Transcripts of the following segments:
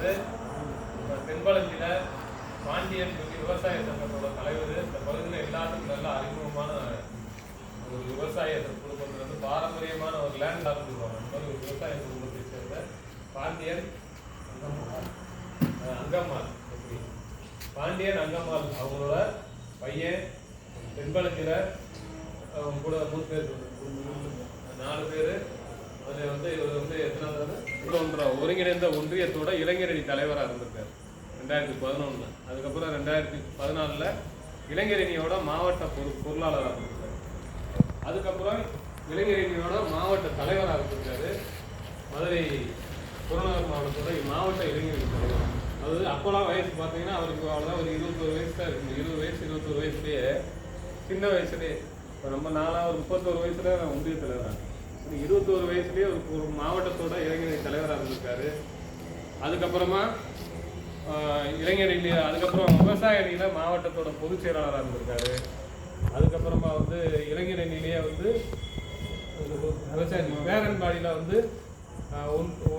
வந்து தென்பழஞ்சில பாண்டியன் விவசாய சங்கத்தோட தலைவர். இந்த பகுதியில் எல்லாத்துக்கும் நல்ல அறிமுகமான ஒரு விவசாய குடும்பத்தில் வந்து பாரம்பரியமான ஒரு லேண்ட் லார்ட் சொல்லுவாங்க. அந்த மாதிரி ஒரு விவசாய குடும்பத்தை சேர்ந்த பாண்டியன் அங்கம்மாள். பாண்டியன் அங்கம்மாள் அவங்களோட பையன் தென்பழஞ்சில அவங்க கூட 3 பேர் 4 பேர். அதில் வந்து இவர் வந்து எத்தனாவது ஒருங்கிணைந்த ஒன்றியத்தோட இளைஞரணி தலைவராக இருந்திருக்காரு 2011. அதுக்கப்புறம் 2014 இளைஞரணியோட மாவட்ட பொருளாளராக இருந்திருக்காரு. அதுக்கப்புறம் இளைஞரணியோட மாவட்ட தலைவராக இருந்திருக்காரு. மதுரை புறநகர் மாவட்டத்தோட மாவட்ட இளைஞரணி தலைவர். அதாவது அப்போலாம் வயசு பார்த்தீங்கன்னா அவருக்கு அவ்வளோதான் ஒரு 21 வயசு தான் இருக்குது. 20 வயசு 21 வயசுலேயே சின்ன வயசுலேயே இப்போ நம்ம ஒரு 31 வயசுல ஒன்றிய தலைவராக 21 வயசுலேயே ஒரு மாவட்டத்தோட இளைஞரணி தலைவராக இருந்திருக்காரு. அதுக்கப்புறமா இளைஞரணி அதுக்கப்புறம் விவசாய அணியில் மாவட்டத்தோட பொதுச் செயலாளராக இருந்திருக்காரு. அதுக்கப்புறமா வந்து இளைஞரணியிலேயே வந்து விவசாய பேரன்பாடியில் வந்து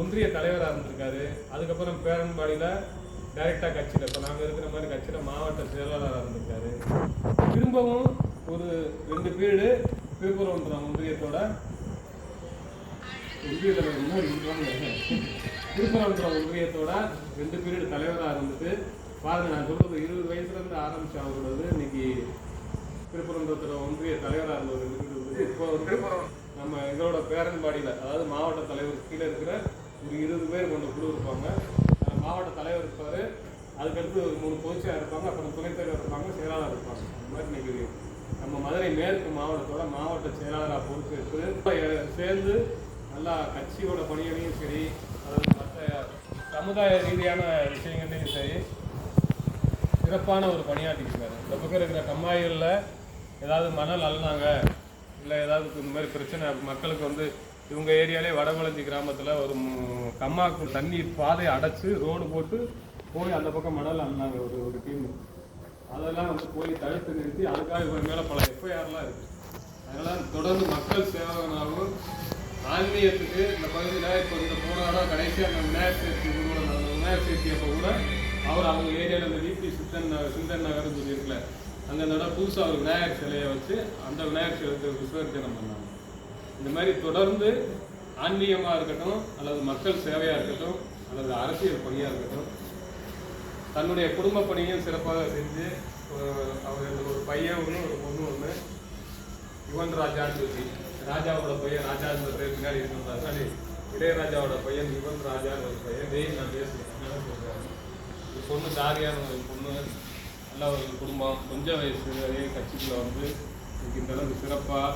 ஒன்றிய தலைவராக இருந்திருக்காரு. அதுக்கப்புறம் பேரன்பாடியில் டைரெக்டாக கட்சியில் இப்போ நாங்கள் இருக்கிற மாதிரி கட்சியில் மாவட்ட செயலாளராக இருந்திருக்காரு. திரும்பவும் ஒரு 2 பீரியடு திருப்பரங்குன்றம் ஒன்றியத்தோட திருப்பரங்குன்றம் ஒன்றியத்தோட 2 பீரியடு தலைவராக இருந்துட்டு பாருங்க, நான் சொல்றது 20 வயசுலேருந்து ஆரம்பிச்சு அவங்களது இன்னைக்கு திருப்பரங்குன்றத்தில் ஒன்றிய தலைவராக இருந்தது. இப்போ நம்ம எங்களோட பேரன்பாடியில் அதாவது மாவட்ட தலைவர் கீழே இருக்கிற ஒரு 20 பேர் கொண்ட குழு இருப்பாங்க. மாவட்ட தலைவர் இருப்பார், அதுக்கடுத்து ஒரு 3 பொதுச்செயலாளர் இருப்பாங்க, அப்புறம் துணைத் தலைவர் இருப்பாங்க, செயலாளர் இருப்பாங்க. அந்த மாதிரி இன்னைக்கு நம்ம மதுரை மேற்கு மாவட்டத்தோட மாவட்ட செயலாளராக பொறுப்பேற்று சேர்ந்து நல்லா கட்சியோட பணிகளையும் சரி, அதாவது மற்ற சமுதாய ரீதியான விஷயங்கள்லையும் சரி சிறப்பான ஒரு பணியாற்றிருக்காரு. இந்த பக்கம் இருக்கிற கம்மாய்களில் ஏதாவது மணல் அள்ளினாங்க, இல்லை ஏதாவது இந்த மாதிரி பிரச்சனை மக்களுக்கு வந்து இவங்க ஏரியாலே வடமலஞ்சி கிராமத்தில் ஒரு கம்மாக்கு தண்ணீர் பாதையை அடைச்சி ரோடு போட்டு போய் அந்த பக்கம் மணல் அள்ளினாங்க ஒரு டீம். அதெல்லாம் வந்து போய் தடுத்து நிறுத்தி அதுக்காக இவர் மேலே பல எஃப்ஐஆர்லாம் இருக்குது. அதனால் தொடர்ந்து மக்கள் சேவகனாகவும் ஆன்மீகத்துக்கு இந்த பகுதியில் இப்போ இந்த போராடம் கடைசியாக அந்த விநாயகர் சதுர்த்தி கூட நடந்த விநாயகர் சதுர்த்தி அப்போ கூட அவர் அவங்க ஏரியாவில் இந்த விபி சிந்தன் நகர்னு சொல்லியிருக்கல, அங்கே இந்த இடம் புதுசாக ஒரு விநாயகர் சிலையை வச்சு அந்த விநாயகர் சிலைக்கு விசர்ஜனம் பண்ணாங்க. இந்த மாதிரி தொடர்ந்து ஆன்மீகமாக இருக்கட்டும் அல்லது மக்கள் சேவையாக இருக்கட்டும் அல்லது அரசியல் பணியாக இருக்கட்டும் தன்னுடைய குடும்ப பணியும் சிறப்பாக செஞ்சு அவர் ஒரு பையன் ஒன்று ஒரு பொண்ணு ஒன்று யுவன் ராஜான்னு சொல்லி ராஜாவோட பையன் ராஜான்ற பேர் பின்னாடி இருக்கிறாரு. இளையராஜாவோட பையன் யுவன் ராஜான்னு ஒரு பையன் நான் பேசுகிறேன். பொண்ணு தாரியான ஒரு பொண்ணு, நல்ல ஒரு குடும்பம், கொஞ்சம் வயசு அதே கட்சிக்குள்ள வந்து இந்த அளவுக்கு சிறப்பாக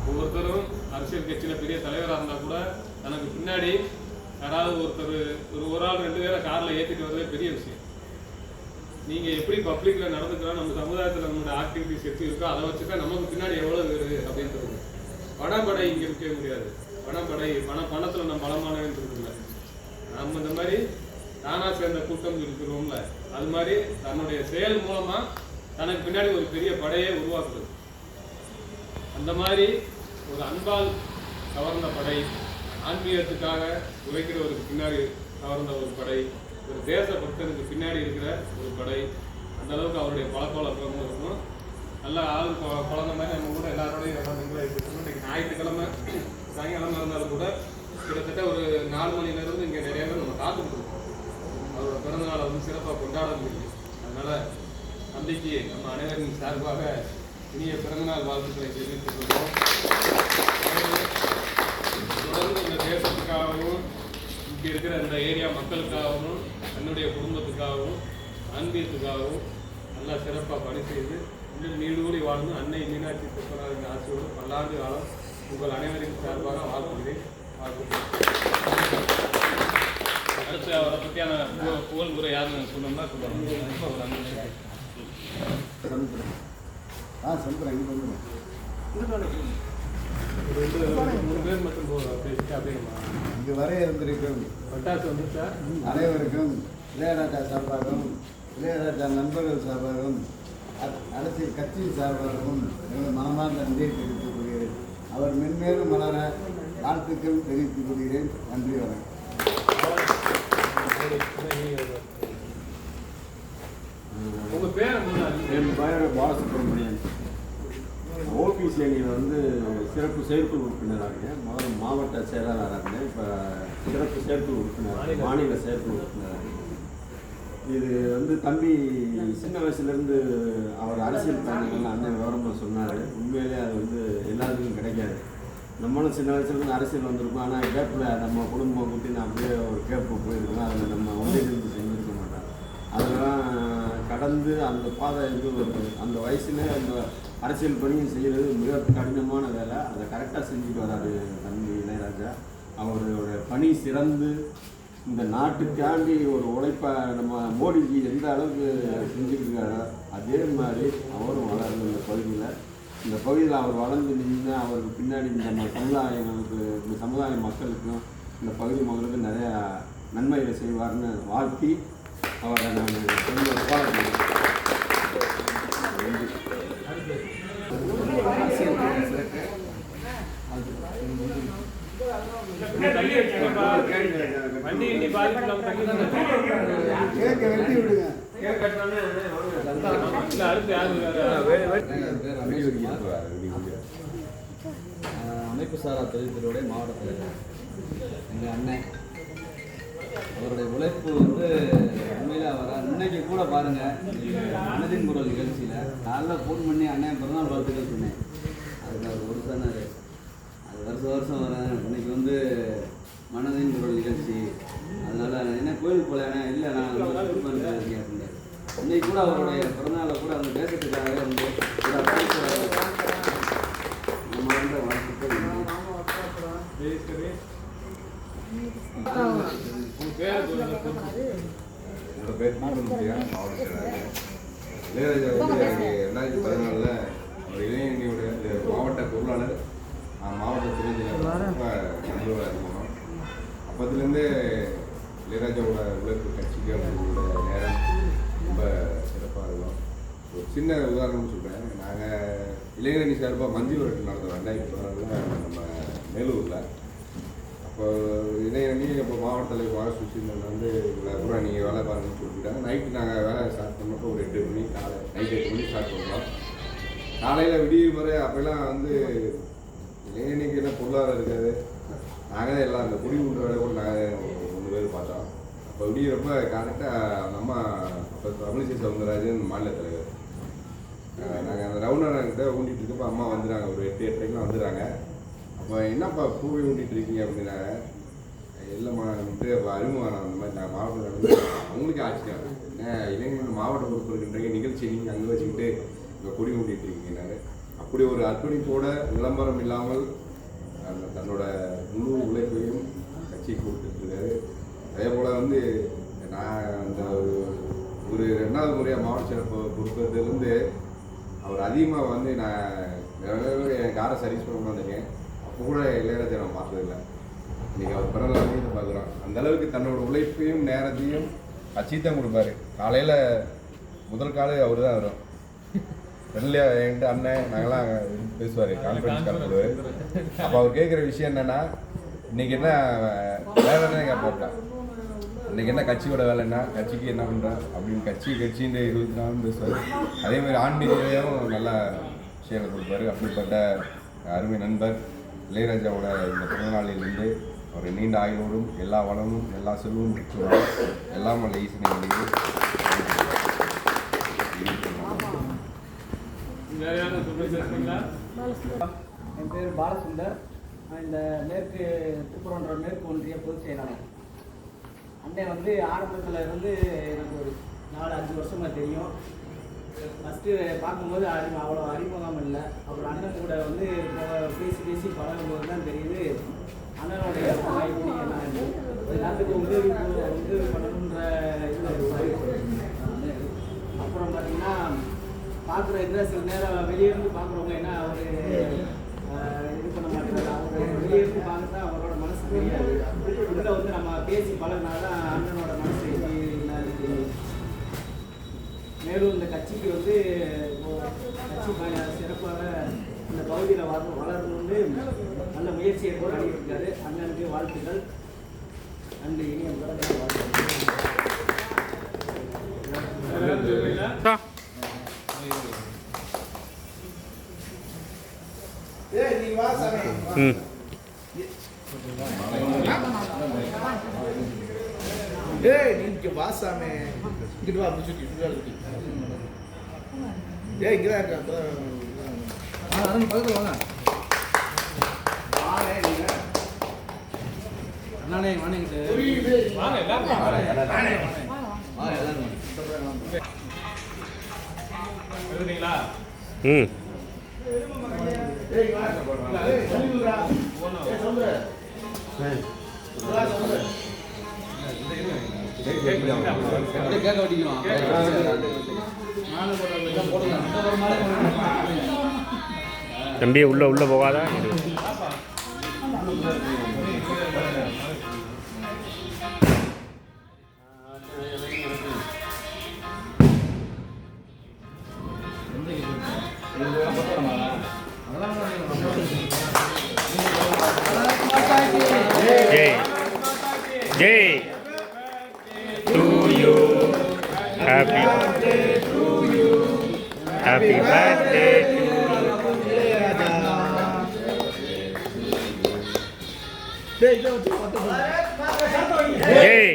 ஒவ்வொருத்தரும் அரசியல் கட்சியில் பெரிய தலைவராக இருந்தால் கூட தனக்கு பின்னாடி யாராவது ஒரு ஆள் 2 பேரை காரில் ஏற்றிட்டு வரதே பெரிய விஷயம். நீங்கள் எப்படி பப்ளிக்கில் நடந்துக்கலாம், நம்ம சமுதாயத்தில் நம்மளோட ஆக்டிவிட்டிஸ் எப்படி இருக்கோ அதை வச்சுக்கா நமக்கு பின்னாடி எவ்வளோ இருக்குது அப்படின்றது. பணப்படை இங்கே இருக்கவே முடியாது. பணப்படை பணத்தில் நம்ம பலமானவன்றது இல்லை. நம்ம இந்த மாதிரி தானாக சேர்ந்த கூட்டம் இருக்கிறோம்ல, அது மாதிரி தன்னுடைய செயல் மூலமாக தனக்கு பின்னாடி ஒரு பெரிய படையை உருவாக்குறது. அந்த மாதிரி ஒரு அன்பால் கவர்ந்த படை, ஆன்மீகத்துக்காக உழைக்கிறவருக்கு பின்னாடி கவர்ந்த ஒரு படை, ஒரு தேசபக்தனுக்கு பின்னாடி இருக்கிற ஒரு படை. அந்த அளவுக்கு அவருடைய பழக்கவழக்கம் இருக்கும். நல்லா ஆள் குழந்த மாதிரி நம்ம கூட எல்லாரோடையும் நல்லா நிர்வகிக்கணும். இன்றைக்கி ஞாயிற்றுக்கிழமை சாயங்காலமாக இருந்தாலும் கூட கிட்டத்தட்ட ஒரு 4 மணிலேருந்து இங்கே நிறைய பேர் நம்ம காத்துக்கிட்டு அவரோட பிறந்தநாளை வந்து சிறப்பாக கொண்டாட முடியும். அதனால் தந்தைக்கு நம்ம அனைவரின் சார்பாக இனிய பிறந்தநாள் வாழ்த்துக்களை தெரிவித்துக் கொள்வோம். தொடர்ந்து இந்த தேசத்துக்காகவும் இங்கே இருக்கிற இந்த ஏரியா மக்களுக்காகவும் என்னுடைய குடும்பத்துக்காகவும் ஆன்மீகத்துக்காகவும் நல்லா சிறப்பாக பணி செய்து இன்னும் நீடூழி வாழ்ந்து அன்னை மீனாட்சி திருப்பராஜின் ஆட்சியோடு பல்லாண்டு காலம் உங்கள் அனைவரின் சார்பாக வாழ்த்துகிறேன். அடுத்து அவரை பற்றியான புகழ் முறை யாருன்னு சொன்னோம்னா சொல்லுவாங்க. ஒரு 2 பேர் மட்டும் பேசிட்டு அப்படியே இங்கு வர இருந்திருக்கும் பட்டாசு வந்து சார் அனைவருக்கும் இளையராஜா சார்பாகவும் இளையராஜா நண்பர்கள் சார்பாகவும் அரசியல் கட்சியின் சார்பாகவும் மனமார்ந்த நன்றியை தெரிவித்துக் கொள்கிறேன். அவர் மென்மேலும் மலர வாழ்த்துக்கள் தெரிவித்துக் கொள்கிறேன். நன்றி, வணக்கம். உங்க பேர் என் பேர் பாலசுப்ரமணியன். ஓபிசி அணியில் வந்து சிறப்பு செயற்குழு உறுப்பினராக இருக்கேன். முதல்ல மாவட்ட செயலாளராக இருந்தேன். இப்போ சிறப்பு செயற்குழு உறுப்பினர், மாநில செயற்குழு உறுப்பினராக இருக்கேன். இது வந்து தம்பி சின்ன வயசுலேருந்து அவர் அரசியல் பயணங்கள் அண்ணன் விவரமாக சொன்னார். உண்மையிலே அது வந்து எல்லாருக்கும் கிடைக்காது. நம்மளும் சின்ன வயசுலேருந்து அரசியல் வந்திருக்கோம். ஆனால் கேப்பில் நம்ம குடும்பம் குட்டின்னு அப்படியே ஒரு கேப்பு போயிருக்கோம். அதில் நம்ம ஒன்றிலிருந்து செஞ்சுருக்க மாட்டோம். அதெல்லாம் கடந்து அந்த பாதை இது அந்த வயசுல அந்த அரசியல் பணியும் செய்கிறது மிக கடினமான வேலை. அதை கரெக்டாக செஞ்சுட்டு வராரு தம்பி இளையராஜா. அவரோட பணி சிறந்து இந்த நாட்டுக்காண்டி ஒரு உழைப்பை நம்ம மோடிஜி எந்த அளவுக்கு செஞ்சுருக்காரோ அதே மாதிரி அவரும் வளர்ந்து இந்த பகுதியில் அவர் வளர்ந்து நின்று அவருக்கு பின்னாடி இந்த சமுதாயங்களுக்கு இந்த சமுதாய மக்களுக்கும் இந்த பகுதி மக்களுக்கு நிறையா நன்மைகளை செய்வார்னு வாழ்த்தி அவரை நான் அமைப்பு சாரா தொழில்துறையுடைய மாவட்ட தலைவர் எங்கள் அண்ணன். அவருடைய உழைப்பு வந்து உண்மையில இன்னைக்கு கூட பாருங்கள், மனதின் குரல் நிகழ்ச்சியில் நல்லா ஃபோன் பண்ணி அண்ணன் பிறந்தநாள் வாழ்த்துக்கள் சொன்னேன். அதுக்கு அவர் ஒரு சொன்னார், அது வருஷம் வரேன். இன்னைக்கு வந்து மனதின் குரல் நிகழ்ச்சி, அதனால் என்ன கோயிலுக்கு போகலண்ணே, இல்லை நான் இருக்கேன் அப்படின்னாரு. இன்னைக்கு கூட அவருடைய பிறந்தநாளை கூட அந்த தேசத்துக்காக வந்து நம்ம வந்து வாழ்த்துக்கள். என்னோட பேர் மாவட்ட இளையராஜா வந்து 2014 அவர் இளைஞர்களுடைய மாவட்ட பொருளாளர், மாவட்ட துணைச்செயலாளர் நண்பர்களாக இருக்கணும். அப்போதுலேருந்து இளையராஜாவோட உழைப்பு கட்சிக்கு அவங்களோட நேரம் ரொம்ப சிறப்பாக இருக்கும். ஒரு சின்ன உதாரணம் சொல்கிறேன். நாங்கள் இளைஞரணி சார்பாக மஞ்சள் விரட்டு நடந்தோம் 2014 நம்ம மேலூரில். இப்போ இளைஞரணி இப்போ மாவட்ட தலைவர் வார சுசீந்திரன் வந்து கூட நீங்கள் வேலை பாருங்கன்னு சொல்லிட்டாங்க. நைட்டு நாங்கள் வேலை ஸ்டார்ட் பண்ணப்போ ஒரு 8 மணி நைட்டு 8 மணி ஸ்டார்ட் பண்ணுறோம். காலையில் விடியும் முறை அப்போல்லாம் வந்து இளைஞனிக்கு என்ன பொருளாதாரம் இருக்காது. நாங்கள் தான் எல்லாம் அந்த குடி உண்ட வேலை கூட நாங்கள் 3 பேர் பார்த்தோம். அப்போ விடியறப்ப கரெக்டாக நம்ம அப்போ தமிழிசை சவுந்தரராஜன் மாநில தலைவர், நாங்கள் அந்த ரவுண்டர்கிட்ட ஊண்டிகிட்டு இருக்கப்போ அம்மா வந்துடுறாங்க. ஒரு 8-8:30 வந்துடுறாங்க. அப்போ என்னப்பா பூவை ஊண்டிகிட்டு இருக்கீங்க அப்படின்னாங்க. இல்லைம்மா வந்துட்டு அறிமுகம் அந்த மாதிரி நான் மாவட்ட வந்து அவங்களுக்கு ஆச்சரியம், என்ன இளைஞர்கள் மாவட்ட பொறுப்பு இருக்கின்றீங்க, நிகழ்ச்சி நீங்கள் அங்கே வச்சுக்கிட்டு இப்போ கொடி ஊண்டிகிட்டு இருக்கீங்கன்னாரு. அப்படி ஒரு அர்ப்பணிப்போட விளம்பரம் இல்லாமல் தன்னோட முழு உழைப்பையும் கட்சிக்கு கொடுத்துட்ருக்காரு. அதே போல் வந்து நான் அந்த ஒரு 2வது முறையாக மாவட்ட சிறப்பு கொடுக்கறதுலேருந்து அவர் அதிகமாக வந்து நான் என் காரை சர்வீஸ் பண்ண வந்திருக்கேன். அப்போ கூட இளையராஜா நான் பார்த்ததில்லை. இன்றைக்கி அவர் பிறந்தநாளையும் பார்க்குறோம். அந்தளவுக்கு தன்னோட உழைப்பையும் நேரத்தையும் கட்சி தான் கொடுப்பாரு. காலையில் முதல் காலை அவர் தான் வரும். ஃப்ரெண்ட்லியாக என்கிட்ட அண்ணன் நாங்களாம் பேசுவார், கான்ஃபரன்ஸ் கால் போடுவார். அப்போ அவர் கேட்குற விஷயம் என்னென்னா, இன்றைக்கி என்ன வேலை என்ன கேட்பாப்ல, இன்றைக்கி என்ன கட்சியோட வேலை என்ன, கட்சிக்கு என்ன பண்ணுறேன் அப்படின்னு கட்சின்னு 24 பேசுவார். அதேமாதிரி ஆன்மீகத்தையும் நல்ல விஷயங்கள் கொடுப்பாரு. அப்படிப்பட்ட அருமை நண்பர் இளையராஜாவோட இந்த பிறந்தநாளிலிருந்து ஒரு நீண்ட ஆயுளோடும் எல்லா வளமும் எல்லா செல்வமும் பெற்றுவார். எல்லாம் வல்ல ஈசனை வழியில் என் பேர் பாலசுந்தர். நான் இந்த திருப்பரங்குன்றம் மேற்கு ஒன்றிய பொதுச் செயலாளர். அண்ணன் வந்து ஆரம்பத்தில் இருந்து எனக்கு ஒரு 4-5 வருஷமாக தெரியும். ஃபஸ்ட்டு பார்க்கும்போது அவ்வளோ அறிமுகம் இல்லை. அப்புறம் அண்ணன் கூட வந்து பேசி பழகும்போது தான் தெரியுது அண்ணனுடைய எப்படி என்ன எல்லாத்துக்கும் உதவி பண்ணணுன்ற இது. அப்புறம் பார்த்தீங்கன்னா பார்க்குற இதில் சில நேரம் வெளியேருந்து பார்க்குறவங்க என்ன அவர் இது பண்ண மாட்டாங்க. அவர் வெளியேருந்து பார்க்க தான் அவரோட மனசு தெரியாது. உள்ளே வந்து நம்ம பேசி பழகினாதான் அண்ணனோட மனசு என்னது தெரியும். மேலும் இந்த கட்சிக்கு வந்து கட்சி சிறப்பாக இந்த பகுதியில் வளரணும்னு நல்ல முயற்சியை போராடிட்டு இருக்காரு. அண்ணனுக்கு வாழ்த்துக்கள். நன்றி. இனிய வாழ்த்துக்கள். சத்தம். ம். நீங்க வாசாமே இங்கிட்டு வா அப்படி சுத்தி சுத்தி இங்கதான் இருக்கா பக்கத்துல வாங்க அண்ணானே வாணிக்கிட்டு வாங்க எல்லாரும் எழுதுறீங்களா? ம். கேட்க வட்டிக்கலாம் தம்பி உள்ள போகாத. Jai Jai to you. Happy birthday to you. Happy birthday to Jai.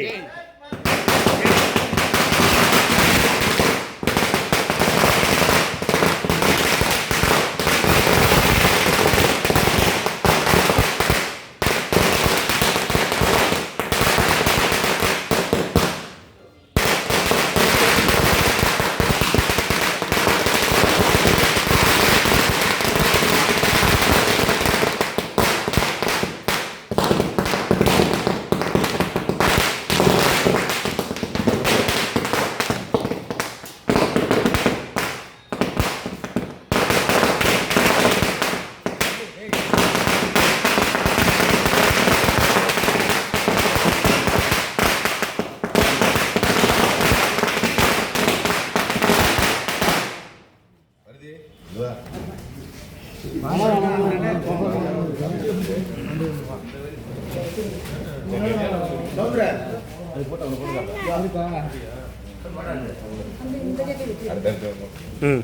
ம்.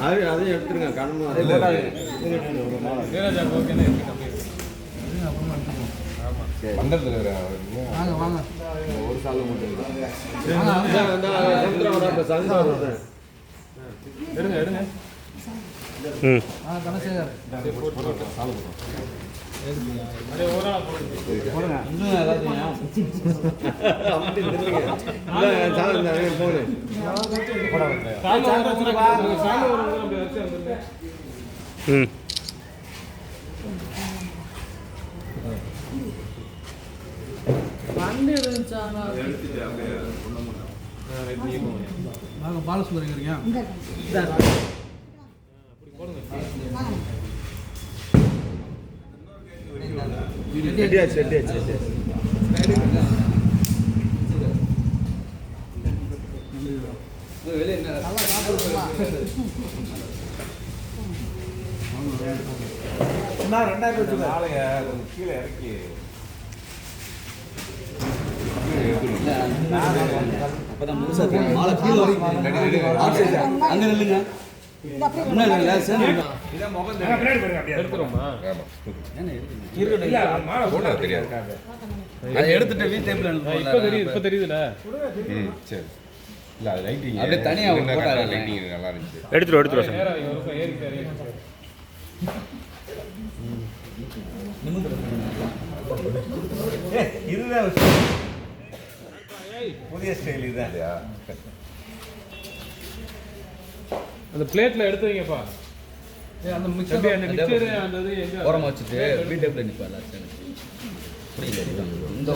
அதையும் எடுத்துருங்க கண்ணு மண்டலத்தில் வாங்க வாங்க ஒரு சாலை மட்டும் எடுங்க எடுங்க. ம். தனசேகர் அப்படியே ஒரு ஆளா போடுங்க. இன்னும் எல்லாத்தையும் காலைல ஒரு வச்சு காலைல ஒரு அப்படி வச்சு வந்துருங்க. ம். வாங்க பாலசுந்தரம் இருக்கீங்க வெளியே என்ன கீழே இறக்கி அப்பதான் முழுசா தெரியும். மாலை கீழே வரைக்கும் அங்க நில்லுங்க. முன்னாடி இல்ல சேர்ந்து எடுத்துருவோமா? தெரியாது. அதை எடுத்துட்டு வீ டேபிள் இப்ப தெரியுது, இப்ப தெரியுதுல. சரி இல்லை அது லைட்டிங் அப்படியே தனியா போட்டாரு. லைட்டிங் நல்லா இருந்துச்சு. எடுத்துருவோம் சார். நேரா இங்க ஒரு ஏறி புதிய ஸ்டைல் இதுதான் இல்லையா? அந்த பிளேட்ல எடுத்து வைங்கப்பா. அந்த மிக்சர் அந்த மிக்சர் அந்த இது எங்க ஓரமா வச்சுட்டு வீ டேபிள் நிப்பால இந்த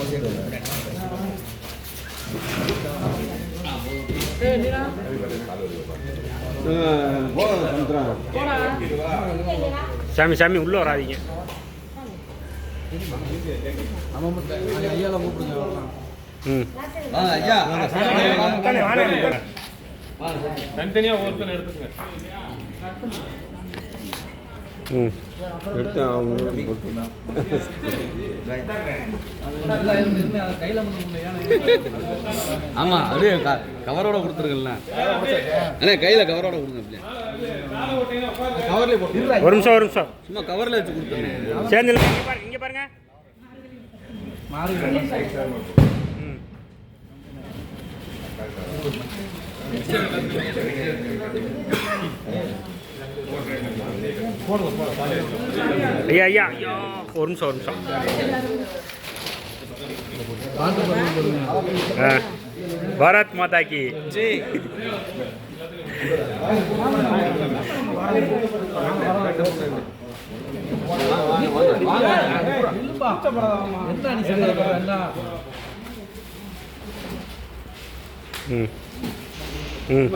சாமி சாமி உள்ள வராதீங்க. ஐயாவை கூப்பிடுங்க ம். ஐயா தனித்தனியா ஒருத்தன் எடுத்துக்கங்க. ம் எடுத்து அவங்க போட்டு ஆமாம் அப்படியே கவரோட கொடுத்துருக்கல அண்ணே கையில் கவரோட கொடுங்க அப்படியே கவர்லேயே போட்டு ஒரு நிமிஷம் சும்மா கவரில் வச்சு கொடுத்துருங்க சேர்ந்து இங்கே பாருங்க ம் ஐயா ஐயா ஐயா ஒரு நிமிஷம் பாரத் மாதா கி ம் ம்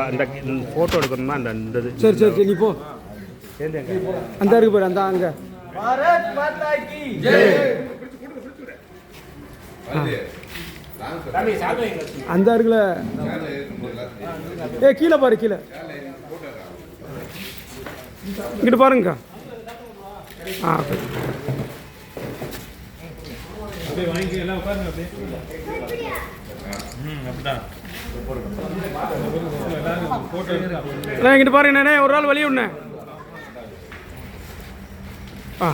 அந்த ஃபோட்டோ எடுக்கணுமா அந்த இந்த இது சரி சரி சரி நீ போ அந்த இருக்கு பாரு அந்த அங்கே பாரத் மாதா கி அந்த இருக்குல்ல ஏ கீழே பாரு கீழே இங்கிட்டு பாருங்கக்கா ஆ அப்படியே வாங்கி எல்லாம் உட்காருங்க அப்படியே அப்படிதான் போட்டோ இங்கிட்டு பாருங்கண்ணே ஒரு நாள் வழி விடணே ஆ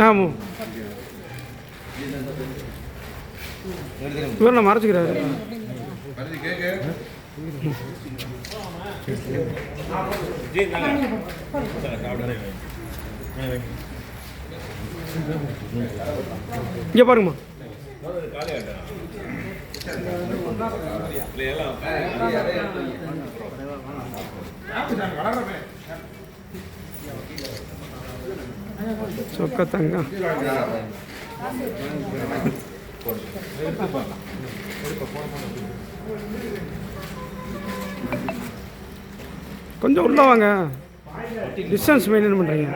ஆமாம் இவர் நான் மறைச்சிக்கிறாரு இங்கே பாருங்கம்மா சொக்க தங்கம் கொஞ்சம் உள்ள வாங்க டிஸ்டன்ஸ் மெயின்டைன் பண்ணுறீங்க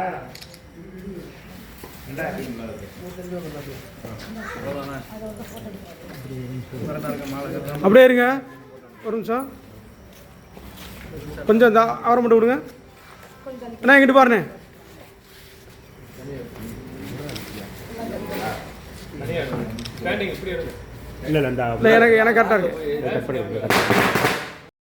அப்படியே இருங்க ஒரு நிமிஷம் கொஞ்சம் இந்த அவரை மட்டும் விடுங்க அண்ணா இங்கிட்டு பாருண்ணே ஸ்டாண்டிங் இப்படி எடுங்க இல்லை இல்லை இந்த இல்லை எனக்கு கரெக்டாக இருக்கு கட் பண்ணி